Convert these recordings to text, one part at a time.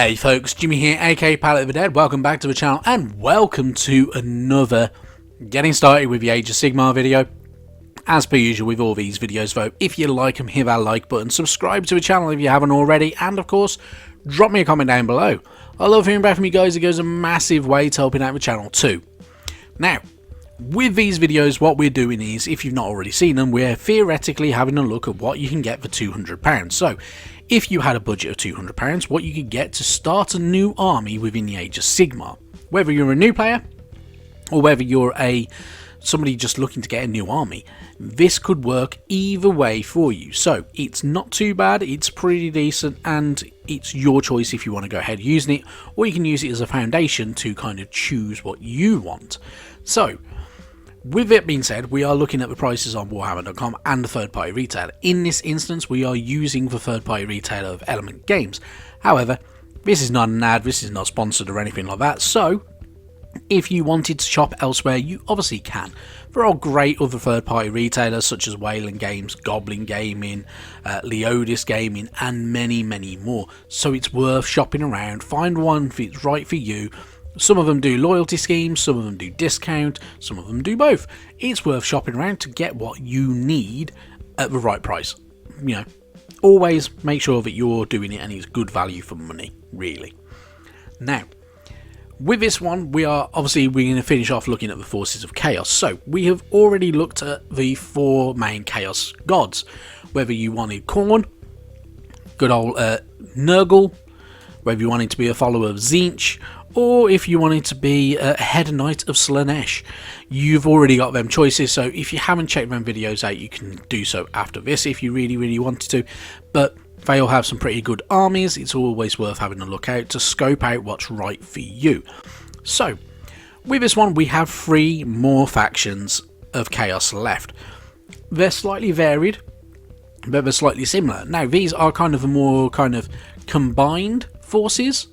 Hey folks, Jimmy here, aka Palette of the Dead. Welcome back to the channel and welcome to another Getting Started with the Age of Sigmar video. As per usual with all these videos though, if you like them, hit that like button, subscribe to the channel if you haven't already, and of course, drop me a comment down below. I love hearing back from you guys, it goes a massive way to helping out the channel too. Now, with these videos, what we're doing is, if you've not already seen them, we're theoretically having a look at what you can get for £200. So, if you had a budget of £200, what you could get to start a new army within the Age of Sigmar. Whether you're a new player, or whether you're somebody just looking to get a new army, this could work either way for you. So, it's not too bad, it's pretty decent, and it's your choice if you want to go ahead using it, or you can use it as a foundation to kind of choose what you want. So, with it being said, we are looking at the prices on Warhammer.com and the third-party retailer. In this instance, we are using the third-party retailer of Wayland Games. However, this is not an ad, this is not sponsored or anything like that, so if you wanted to shop elsewhere, you obviously can. There are great other third-party retailers such as Wayland Games, Goblin Gaming, Leodis Gaming, and many, many more. So it's worth shopping around, find one that's right for you. Some of them do loyalty schemes, some of them do discount, some of them do both. It's worth shopping around to get what you need at the right price. You know, always make sure that you're doing it and it's good value for money, really. Now, with this one, we're going to finish off looking at the forces of chaos. So, we have already looked at the four main chaos gods. Whether you wanted Khorne, good old Nurgle, whether you wanted to be a follower of Tzeentch, or if you wanted to be a head knight of Slaanesh. You've already got them choices, so if you haven't checked them videos out, you can do so after this if you really wanted to. But they all have some pretty good armies. It's always worth having a look out to scope out what's right for you. So, with this one, we have 3 more factions of Chaos left. They're slightly varied, but they're slightly similar. Now, these are kind of a more kind of combined forces.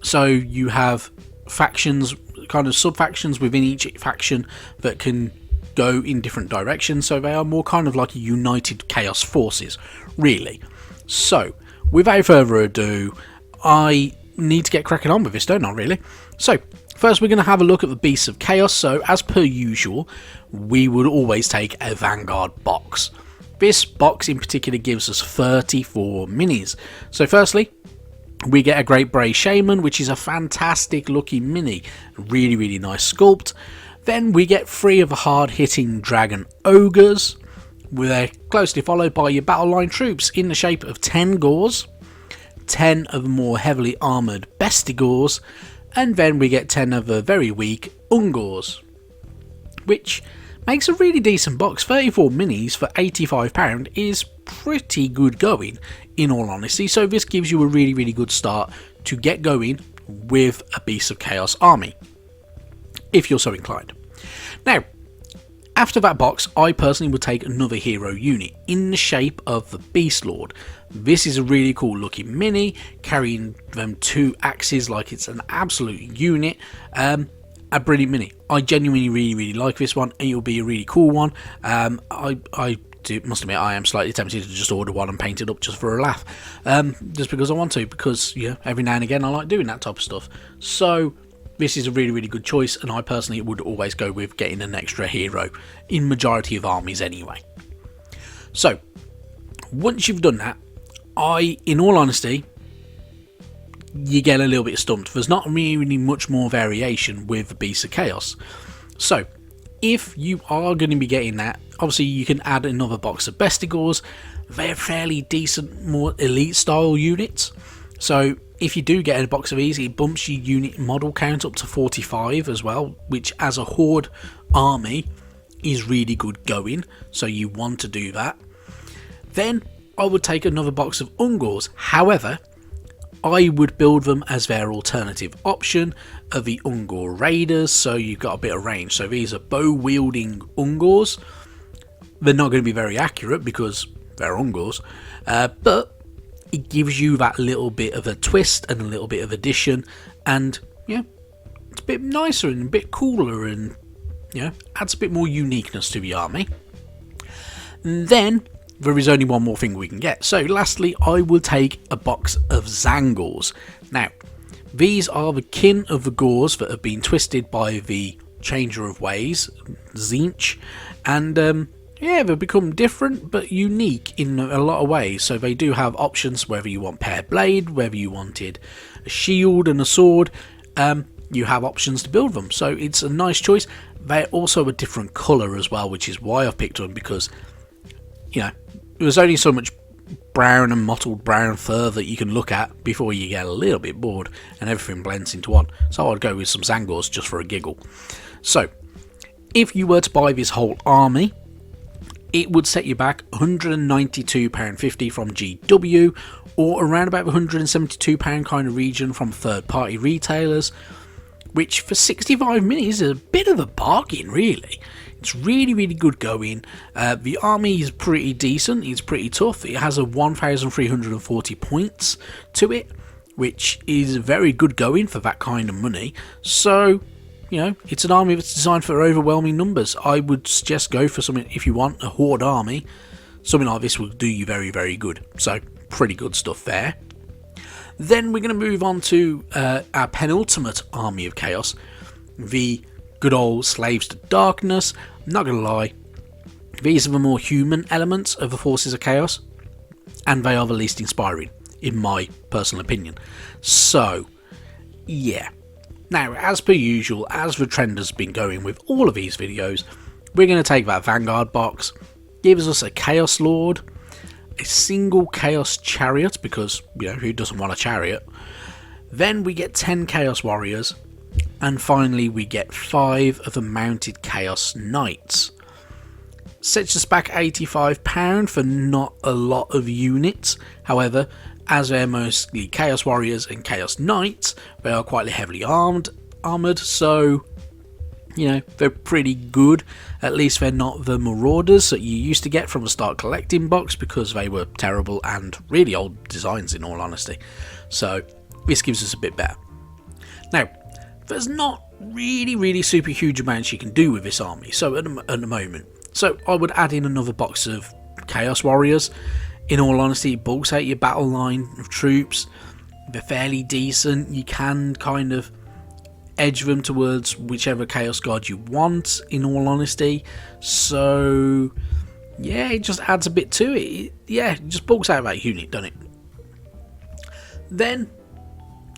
So you have factions, kind of sub-factions within each faction that can go in different directions. So they are more kind of like a united chaos forces, really. So, without further ado, I need to get cracking on with this, don't I, really? So, first we're going to have a look at the Beasts of Chaos. So, as per usual, we would always take a Vanguard box. This box in particular gives us 34 minis. So, firstly, we get a Great Bray Shaman, which is a fantastic looking mini. Really nice sculpt. Then we get 3 of the hard-hitting Dragon Ogres. We're closely followed by your battle line troops in the shape of 10 Gors, 10 of the more heavily armoured Bestigors, and then we get 10 of the very weak Ungors, which makes a really decent box. 34 minis for £85 is pretty good going, in all honesty, so this gives you a really good start to get going with a Beast of Chaos army, if you're so inclined. Now, after that box, I personally would take another hero unit in the shape of the Beast Lord. This is a really cool looking mini, carrying them 2 axes like it's an absolute unit. A brilliant mini. I genuinely really like this one, and it'll be a really cool one. Must admit, I am slightly tempted to just order one and paint it up just for a laugh, just because I want to, because every now and again I like doing that type of stuff. So this is a really good choice, and I personally would always go with getting an extra hero in majority of armies anyway. So once you've done that, in all honesty, you get a little bit stumped. There's not really much more variation with the Beasts of Chaos. So if you are going to be getting that, obviously you can add another box of Bestigors. They're fairly decent, more elite style units. So if you do get a box of these, it bumps your unit model count up to 45 as well, which as a horde army is really good going, so you want to do that. Then I would take another box of Ungors. However, I would build them as their alternative option of the Ungor Raiders, so you've got a bit of range. So these are bow-wielding Ungors. They're not going to be very accurate because they're Ungors, but it gives you that little bit of a twist and a little bit of addition, and it's a bit nicer and a bit cooler, and adds a bit more uniqueness to the army. Then there is only one more thing we can get. So lastly, I will take a box of Zangors. Now, these are the kin of the Gors that have been twisted by the Changer of Ways, Tzeentch, and yeah, they've become different but unique in a lot of ways. So they do have options, whether you want paired blade, whether you wanted a shield and a sword, you have options to build them. So it's a nice choice. They're also a different colour as well, which is why I've picked them, because, you know, there's only so much brown and mottled brown fur that you can look at before you get a little bit bored and everything blends into one. So I'd go with some Zangors just for a giggle. So if you were to buy this whole army, it would set you back £192.50 from GW, or around about the £172 kind of region from third party retailers, which for 65 minis is a bit of a bargain really. It's really, really good going. The army is pretty decent, it's pretty tough. It has a 1,340 points to it, which is very good going for that kind of money. So, you know, it's an army that's designed for overwhelming numbers. I would suggest go for something, if you want a horde army, something like this will do you very, very good. So, pretty good stuff there. Then we're going to move on to our penultimate army of chaos, the good old Slaves to Darkness. I'm not going to lie, these are the more human elements of the Forces of Chaos, and they are the least inspiring, in my personal opinion. So, yeah. Now, as per usual, as the trend has been going with all of these videos, we're going to take that Vanguard box, gives us a Chaos Lord, a single Chaos Chariot, because, you know, who doesn't want a chariot? Then we get 10 Chaos Warriors, and finally we get 5 of the Mounted Chaos Knights. Sets us back £85 for not a lot of units. However, as they're mostly Chaos Warriors and Chaos Knights, they are quite heavily armoured, so, you know, they're pretty good. At least they're not the Marauders that you used to get from the Start Collecting box, because they were terrible and really old designs in all honesty. So this gives us a bit better. Now, there's not really super huge amounts you can do with this army, so at the moment. So I would add in another box of Chaos Warriors. In all honesty, it bulks out your battle line of troops. They're fairly decent. You can kind of edge them towards whichever Chaos God you want, in all honesty. So, yeah, it just adds a bit to it. Yeah, it just bulks out that unit, doesn't it? Then,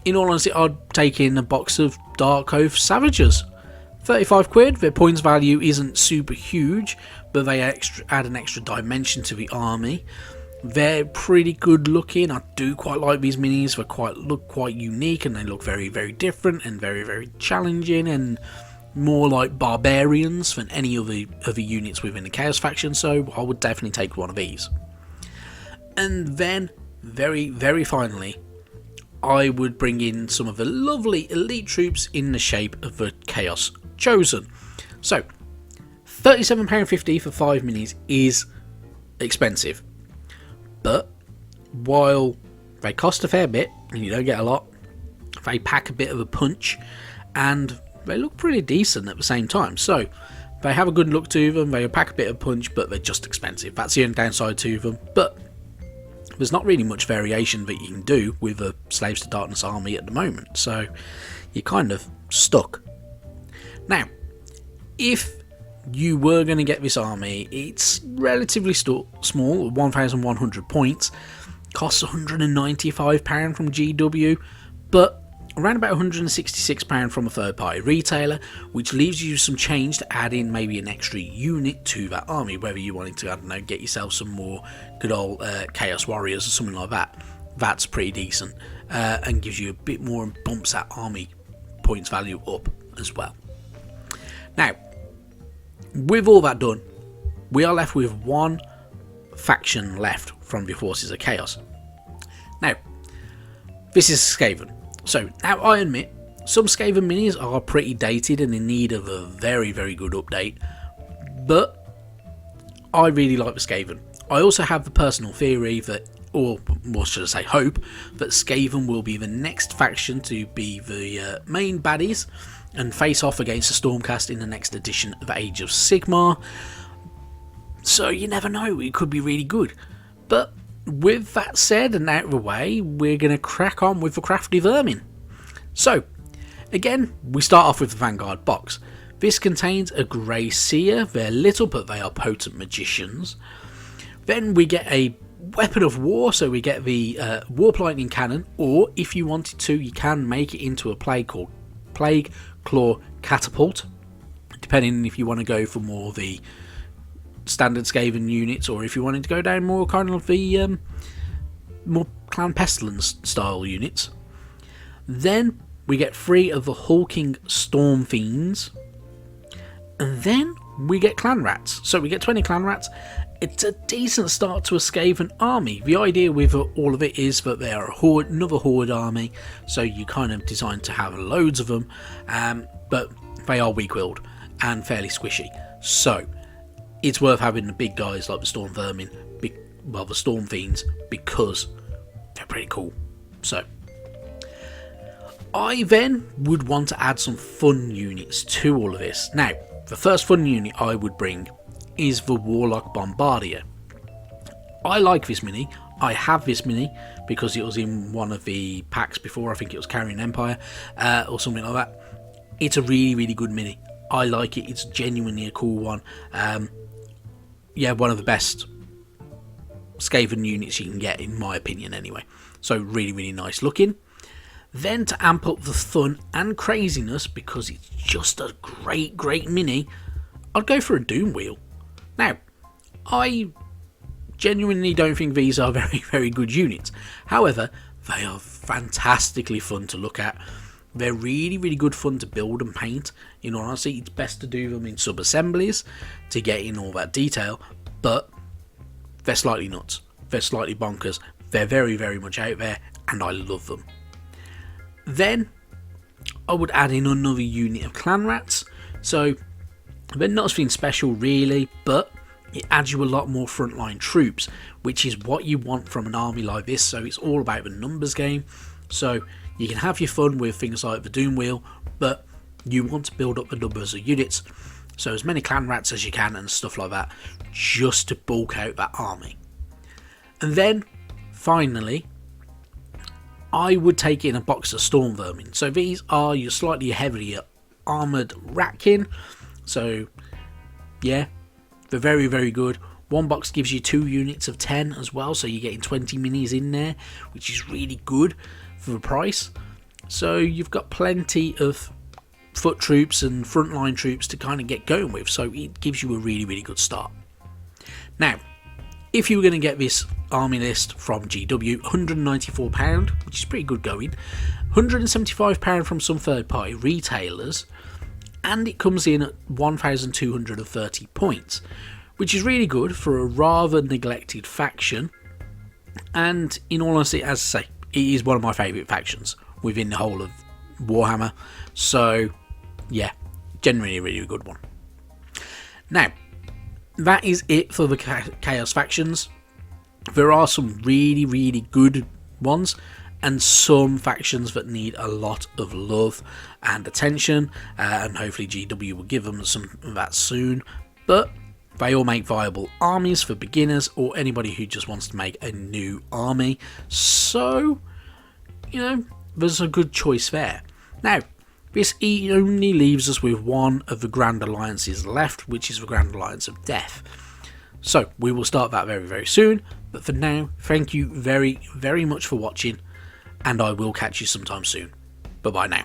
in all honesty, I'd take in a box of Dark Oath Savages. 35 quid, their points value isn't super huge, but they add an extra dimension to the army. They're pretty good looking. I do quite like these minis. They look quite unique, and they look very, very different and very, very challenging, and more like barbarians than any other units within the Chaos faction. So I would definitely take one of these. And then, very, very finally, I would bring in some of the lovely elite troops in the shape of the Chaos Chosen. So, £37.50 for 5 minis is expensive. But, while they cost a fair bit, and you don't get a lot, they pack a bit of a punch, and they look pretty decent at the same time. So, they have a good look to them, they pack a bit of punch, but they're just expensive. That's the only downside to them. But there's not really much variation that you can do with a Slaves to Darkness army at the moment, so you're kind of stuck. Now, if you were going to get this army, it's relatively small, 1,100 points, costs £195 from GW, but around about £166 from a third party retailer, which leaves you some change to add in maybe an extra unit to that army, whether you wanted to, I don't know, get yourself some more good old Chaos Warriors or something like that. That's pretty decent, and gives you a bit more and bumps that army points value up as well. Now, with all that done, we are left with one faction left from the Forces of Chaos. Now, this is Skaven. So, now I admit, some Skaven minis are pretty dated and in need of a very, very good update, but I really like the Skaven. I also have the personal theory that, or what should I say, hope, that Skaven will be the next faction to be the main baddies and face off against the Stormcast in the next edition of Age of Sigmar. So you never know, it could be really good. But with that said and out of the way, we're going to crack on with the crafty vermin. So, again, we start off with the Vanguard box. This contains a Grey Seer. They're little, but they are potent magicians. Then we get a weapon of war, so we get the Warp Lightning Cannon, or if you wanted to, you can make it into a Plague Claw Catapult, depending if you want to go for more of the standard Skaven units, or if you wanted to go down more kind of the more Clan Pestilence style units. Then we get 3 of the Hulking Storm Fiends, and then we get Clan Rats. So we get 20 Clan Rats. It's a decent start to a Skaven army. The idea with all of it is that they are another horde army, so you kind of designed to have loads of them, but they are weak-willed and fairly squishy. So it's worth having the big guys like the Storm Vermin, the Storm Fiends, because they're pretty cool. So I then would want to add some fun units to all of this. Now, the first fun unit I would bring is the Warlock Bombardier. I like this mini. I have this mini because it was in one of the packs before. I think it was Carrion Empire or something like that. It's a really, really good mini. I like it. It's genuinely a cool one. Yeah, one of the best Skaven units you can get, in my opinion anyway. So really, really nice looking. Then to amp up the fun and craziness, because it's just a great, great mini, I'd go for a Doom Wheel. Now, I genuinely don't think these are very, very good units. However, they are fantastically fun to look at. They're really, really good fun to build and paint. In all honesty, it's best to do them in sub-assemblies to get in all that detail, but they're slightly nuts. They're slightly bonkers. They're very, very much out there, and I love them. Then, I would add in another unit of Clan Rats. So, they're not something special really, but it adds you a lot more frontline troops, which is what you want from an army like this. So it's all about the numbers game. So you can have your fun with things like the Doom Wheel, but you want to build up the numbers of units. So as many Clan Rats as you can and stuff like that, just to bulk out that army. And then, finally, I would take in a box of Storm Vermin. So these are your slightly heavier armoured ratkin. So, yeah, they're very, very good. One box gives you 2 units of 10 as well, so you're getting 20 minis in there, which is really good for the price. So you've got plenty of foot troops and frontline troops to kind of get going with, so it gives you a really, really good start. Now, if you were going to get this army list from GW, £194, which is pretty good going, £175 from some third-party retailers, and it comes in at 1,230 points, which is really good for a rather neglected faction. And in all honesty, as I say, it is one of my favourite factions within the whole of Warhammer. So, yeah, generally a really good one. Now, that is it for the Chaos factions. There are some really, really good ones, and some factions that need a lot of love and attention, and hopefully GW will give them some of that soon. But they all make viable armies for beginners or anybody who just wants to make a new army. So, you know, there's a good choice there. Now, this only leaves us with one of the Grand Alliances left, which is the Grand Alliance of Death. So, we will start that very, very soon. But for now, thank you very, very much for watching, and I will catch you sometime soon. Bye-bye now.